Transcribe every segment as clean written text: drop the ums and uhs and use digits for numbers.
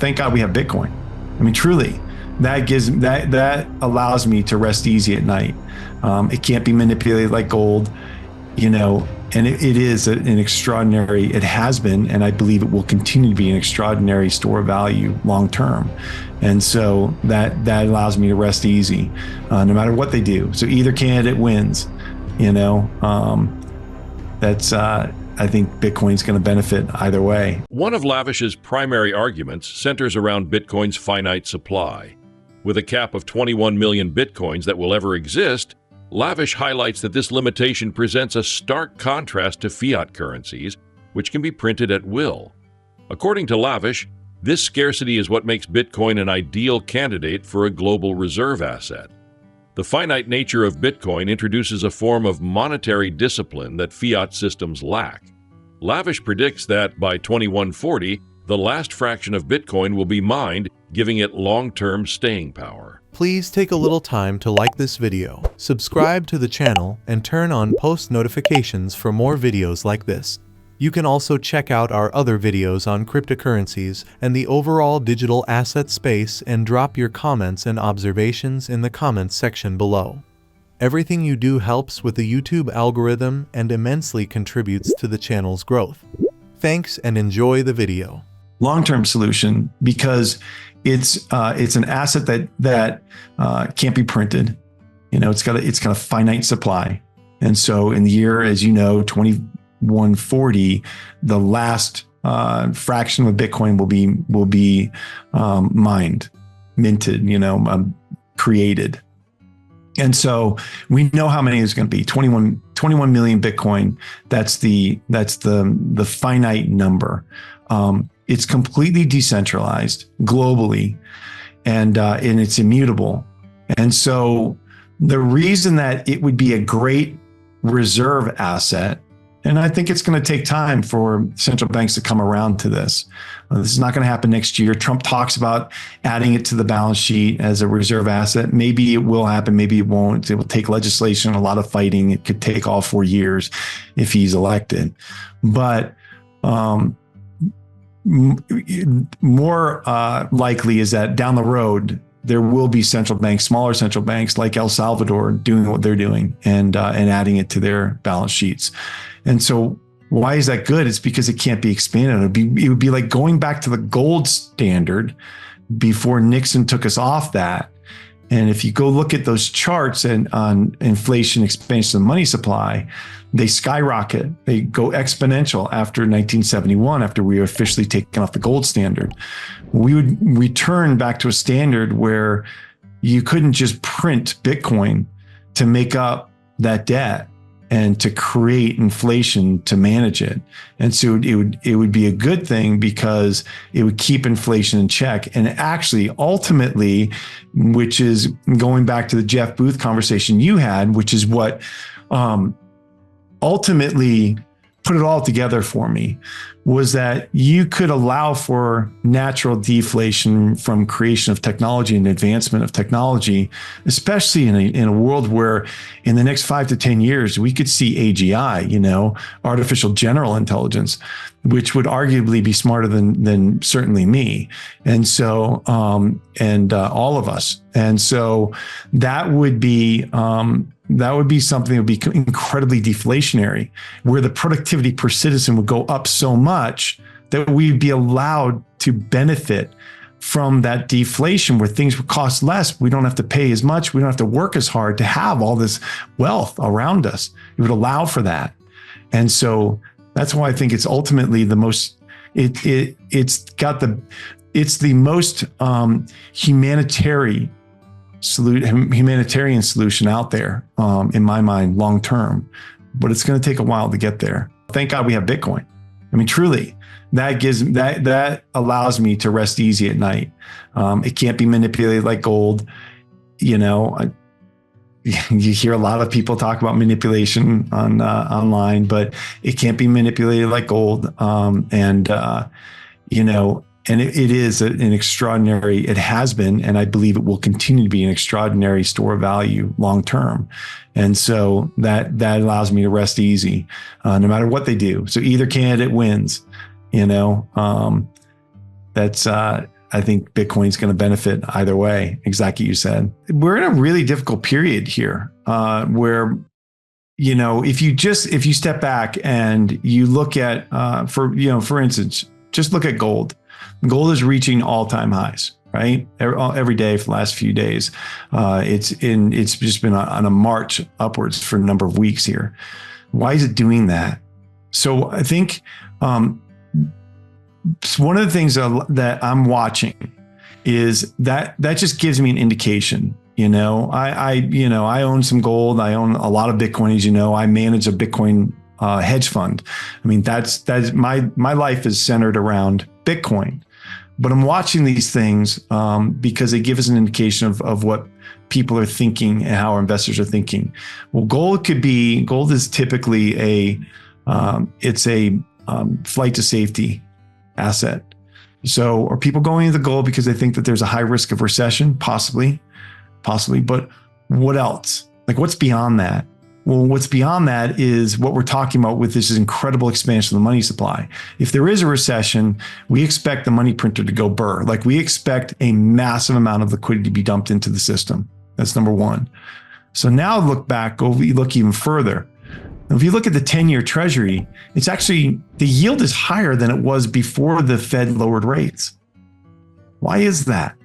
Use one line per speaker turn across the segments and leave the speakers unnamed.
thank God we have Bitcoin. I mean, truly, that allows me to rest easy at night. It can't be manipulated like gold, and it is an extraordinary, it has been, and I believe it will continue to be an extraordinary store of value long term. And so that allows me to rest easy, no matter what they do. So either candidate wins, I think Bitcoin's going to benefit either way.
One of Lavish's primary arguments centers around Bitcoin's finite supply. With a cap of 21 million Bitcoins that will ever exist, Lavish highlights that this limitation presents a stark contrast to fiat currencies, which can be printed at will. According to Lavish, this scarcity is what makes Bitcoin an ideal candidate for a global reserve asset. The finite nature of Bitcoin introduces a form of monetary discipline that fiat systems lack. Lavish predicts that by 2140, the last fraction of Bitcoin will be mined, giving it long-term staying power.
Please take a little time to like this video, subscribe to the channel, and turn on post notifications for more videos like this. You can also check out our other videos on cryptocurrencies and the overall digital asset space and drop your comments and observations in the comments section below. Everything you do helps with the YouTube algorithm and immensely contributes to the channel's growth. Thanks and enjoy the video.
Long-term solution, because it's an asset that can't be printed. It's got a finite supply. And so in the year, as you know, 2140, the last fraction of Bitcoin will be mined, minted, created. And so we know how many is going to be 21 million Bitcoin. That's the finite number. It's completely decentralized globally, and it's immutable. And so the reason that it would be a great reserve asset, and I think it's going to take time for central banks to come around to this. This is not going to happen next year. Trump talks about adding it to the balance sheet as a reserve asset. Maybe it will happen, maybe it won't. It will take legislation, a lot of fighting. It could take all 4 years if he's elected. But more likely is that down the road, there will be central banks, smaller central banks like El Salvador, doing what they're doing and adding it to their balance sheets. And so why is that good? It's because it can't be expanded. It would be like going back to the gold standard before Nixon took us off that. And if you go look at those charts and on inflation, expansion of the money supply, they skyrocket. They go exponential after 1971, after we were officially taken off the gold standard. We would return back to a standard where you couldn't just print Bitcoin to make up that debt and to create inflation to manage it. And so it would be a good thing because it would keep inflation in check. And actually, ultimately, which is going back to the Jeff Booth conversation you had, which is what ultimately put it all together for me, was that you could allow for natural deflation from creation of technology and advancement of technology, especially in a world where in the next 5 to 10 years, we could see AGI, artificial general intelligence, which would arguably be smarter than certainly me. And so, all of us. And so that would be something that would be incredibly deflationary, where the productivity per citizen would go up so much that we'd be allowed to benefit from that deflation, where things would cost less. We don't have to pay as much. We don't have to work as hard to have all this wealth around us. It would allow for that. And so that's why I think it's ultimately the most, it's the most humanitarian solution out there, in my mind, long term. But it's going to take a while to get there. Thank God we have Bitcoin. I mean, truly, that allows me to rest easy at night. It can't be manipulated like gold. You hear a lot of people talk about manipulation on online, but it can't be manipulated like gold. And it is an extraordinary, it has been, and I believe it will continue to be an extraordinary store of value long term. And so that allows me to rest easy, no matter what they do. So either candidate wins, I I think Bitcoin's going to benefit either way. Exactly, you said. We're in a really difficult period here, where, if you step back and you look at, for instance, just look at gold. Gold is reaching all-time highs, right? Every day for the last few days. It's just been on a march upwards for a number of weeks here. Why is it doing that? So I think one of the things that I'm watching is that just gives me an indication. I own some gold. I own a lot of Bitcoin. As you know, I manage a Bitcoin hedge fund. I mean, that's my life is centered around Bitcoin. But I'm watching these things because they give us an indication of what people are thinking and how our investors are thinking. Well, gold is typically a flight to safety asset. So are people going into gold because they think that there's a high risk of recession? Possibly. But what else? Like, what's beyond that? Well, what's beyond that is what we're talking about with this incredible expansion of the money supply. If there is a recession, we expect the money printer to go burr. Like, we expect a massive amount of liquidity to be dumped into the system. That's number one. So now look even further. If you look at the 10-year treasury, it's actually, the yield is higher than it was before the Fed lowered rates. Why is that?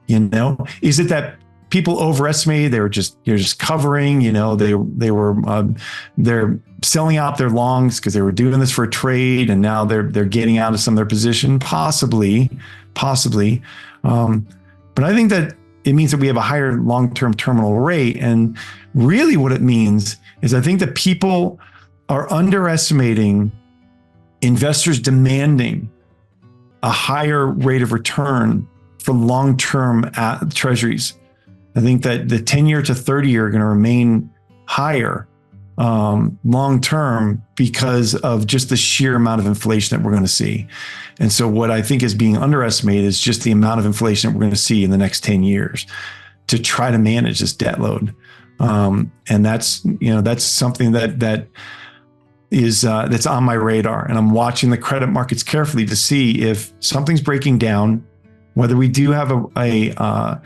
Is it that people overestimated? They're just covering, they're selling out their longs because they were doing this for a trade, and now they're getting out of some of their position. Possibly. But I think that it means that we have a higher long-term terminal rate. And really what it means is I think that people are underestimating investors demanding a higher rate of return for long-term treasuries. I think that the 10-year to 30-year are going to remain higher long-term because of just the sheer amount of inflation that we're going to see. And so what I think is being underestimated is just the amount of inflation that we're going to see in the next 10 years to try to manage this debt load. And that's something that is that's on my radar. And I'm watching the credit markets carefully to see if something's breaking down, whether we do have a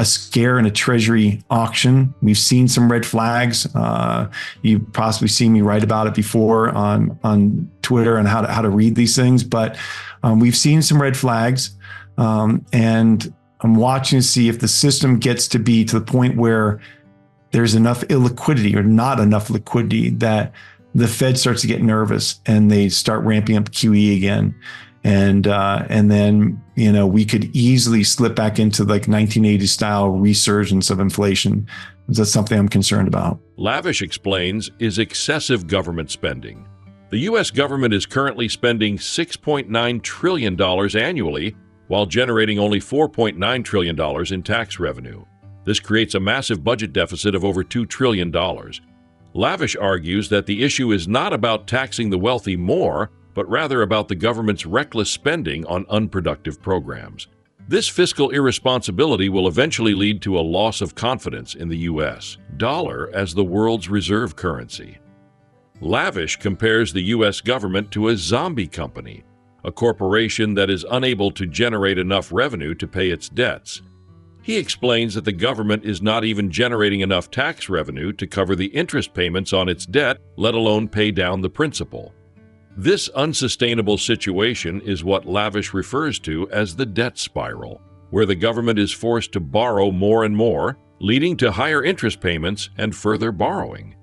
scare in a treasury auction. We've seen some red flags. You've possibly seen me write about it before on Twitter and how to read these things, but we've seen some red flags. And I'm watching to see if the system gets to be to the point where there's enough illiquidity or not enough liquidity that the Fed starts to get nervous and they start ramping up QE again. And then, we could easily slip back into like 1980s style resurgence of inflation. That's something I'm concerned about.
Lavish explains is excessive government spending. The U.S. government is currently spending $6.9 trillion annually while generating only $4.9 trillion in tax revenue. This creates a massive budget deficit of over $2 trillion. Lavish argues that the issue is not about taxing the wealthy more, but rather about the government's reckless spending on unproductive programs. This fiscal irresponsibility will eventually lead to a loss of confidence in the U.S. dollar as the world's reserve currency. Lavish compares the U.S. government to a zombie company, a corporation that is unable to generate enough revenue to pay its debts. He explains that the government is not even generating enough tax revenue to cover the interest payments on its debt, let alone pay down the principal. This unsustainable situation is what Lavish refers to as the debt spiral, where the government is forced to borrow more and more, leading to higher interest payments and further borrowing.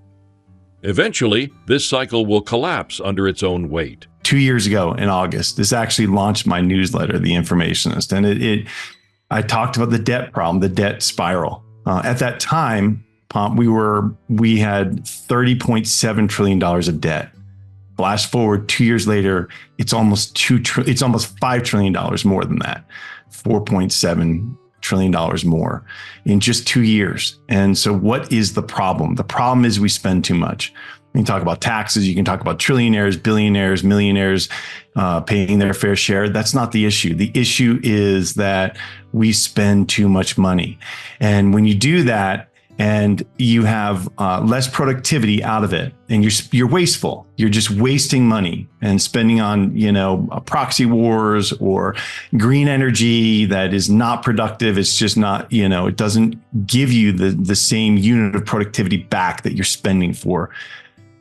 Eventually, this cycle will collapse under its own weight.
2 years ago in August, this actually launched my newsletter, The Informationist, and I talked about the debt problem, the debt spiral. At that time, we had $30.7 trillion of debt. Flash forward 2 years later, it's almost $5 trillion more than that, $4.7 trillion more in just 2 years. And so what is the problem? The problem is we spend too much. You can talk about taxes. You can talk about trillionaires, billionaires, millionaires paying their fair share. That's not the issue. The issue is that we spend too much money. And when you do that, and you have less productivity out of it, and you're wasteful. You're just wasting money and spending on, proxy wars or green energy that is not productive. It's just not, it doesn't give you the same unit of productivity back that you're spending for.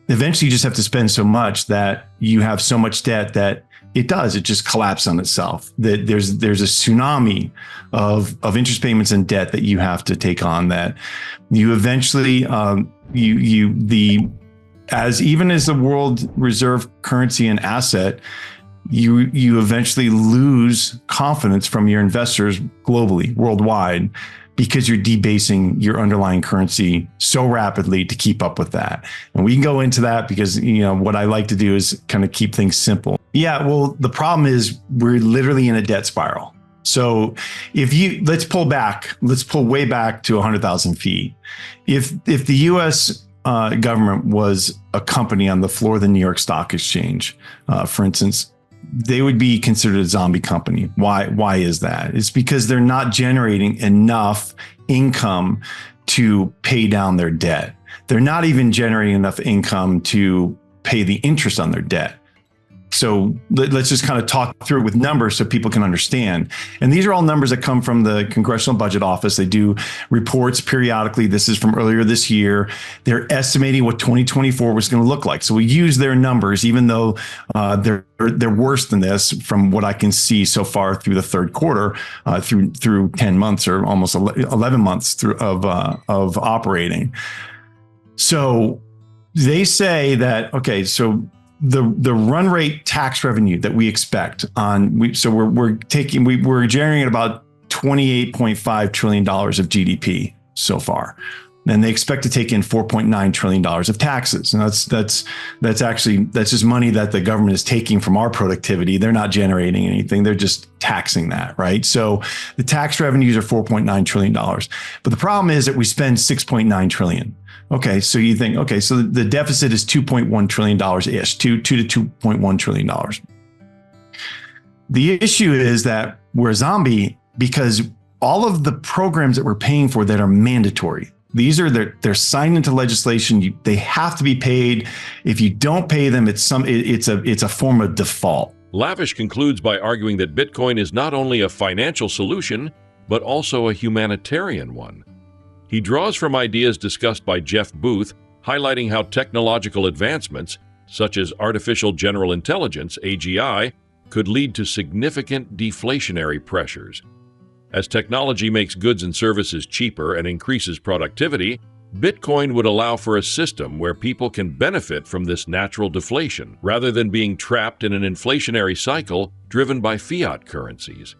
Eventually, you just have to spend so much that you have so much debt that it just collapses on itself. That there's a tsunami of interest payments and debt that you have to take on, that you eventually even as the world reserve currency and asset, you eventually lose confidence from your investors globally, worldwide, because you're debasing your underlying currency so rapidly to keep up with that. And we can go into that because, what I like to do is kind of keep things simple. Yeah, well, the problem is we're literally in a debt spiral. So let's pull way back to 100,000 feet. If the US government was a company on the floor of the New York Stock Exchange, for instance, they would be considered a zombie company. Why is that? It's because they're not generating enough income to pay down their debt. They're not even generating enough income to pay the interest on their debt. So let's just kind of talk through it with numbers so people can understand. And these are all numbers that come from the Congressional Budget Office. They do reports periodically. This is from earlier this year. They're estimating what 2024 was going to look like. So we use their numbers, even though they're worse than this from what I can see so far through the third quarter, through 10 months or almost 11 months of operating. So they say that, okay, so the run rate tax revenue that we expect we're generating about $28.5 trillion of GDP so far. And they expect to take in $4.9 trillion of taxes. And that's just money that the government is taking from our productivity. They're not generating anything. They're just taxing that, right? So the tax revenues are $4.9 trillion. But the problem is that we spend $6.9 trillion. Okay, so you think, okay, so the deficit is $2.1 trillion-ish, $2 to $2.1 trillion. The issue is that we're a zombie because all of the programs that we're paying for that are mandatory, they're signed into legislation. They have to be paid. If you don't pay them, it's a form of default.
Lavish concludes by arguing that Bitcoin is not only a financial solution, but also a humanitarian one. He draws from ideas discussed by Jeff Booth, highlighting how technological advancements, such as artificial general intelligence, AGI, could lead to significant deflationary pressures. As technology makes goods and services cheaper and increases productivity, Bitcoin would allow for a system where people can benefit from this natural deflation, rather than being trapped in an inflationary cycle driven by fiat currencies.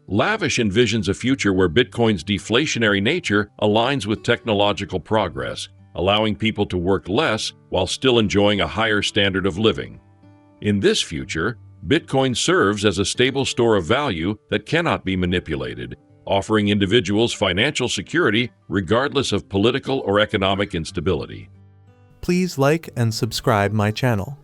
Lavish envisions a future where Bitcoin's deflationary nature aligns with technological progress, allowing people to work less while still enjoying a higher standard of living. In this future, Bitcoin serves as a stable store of value that cannot be manipulated, offering individuals financial security regardless of political or economic instability.
Please like and subscribe my channel.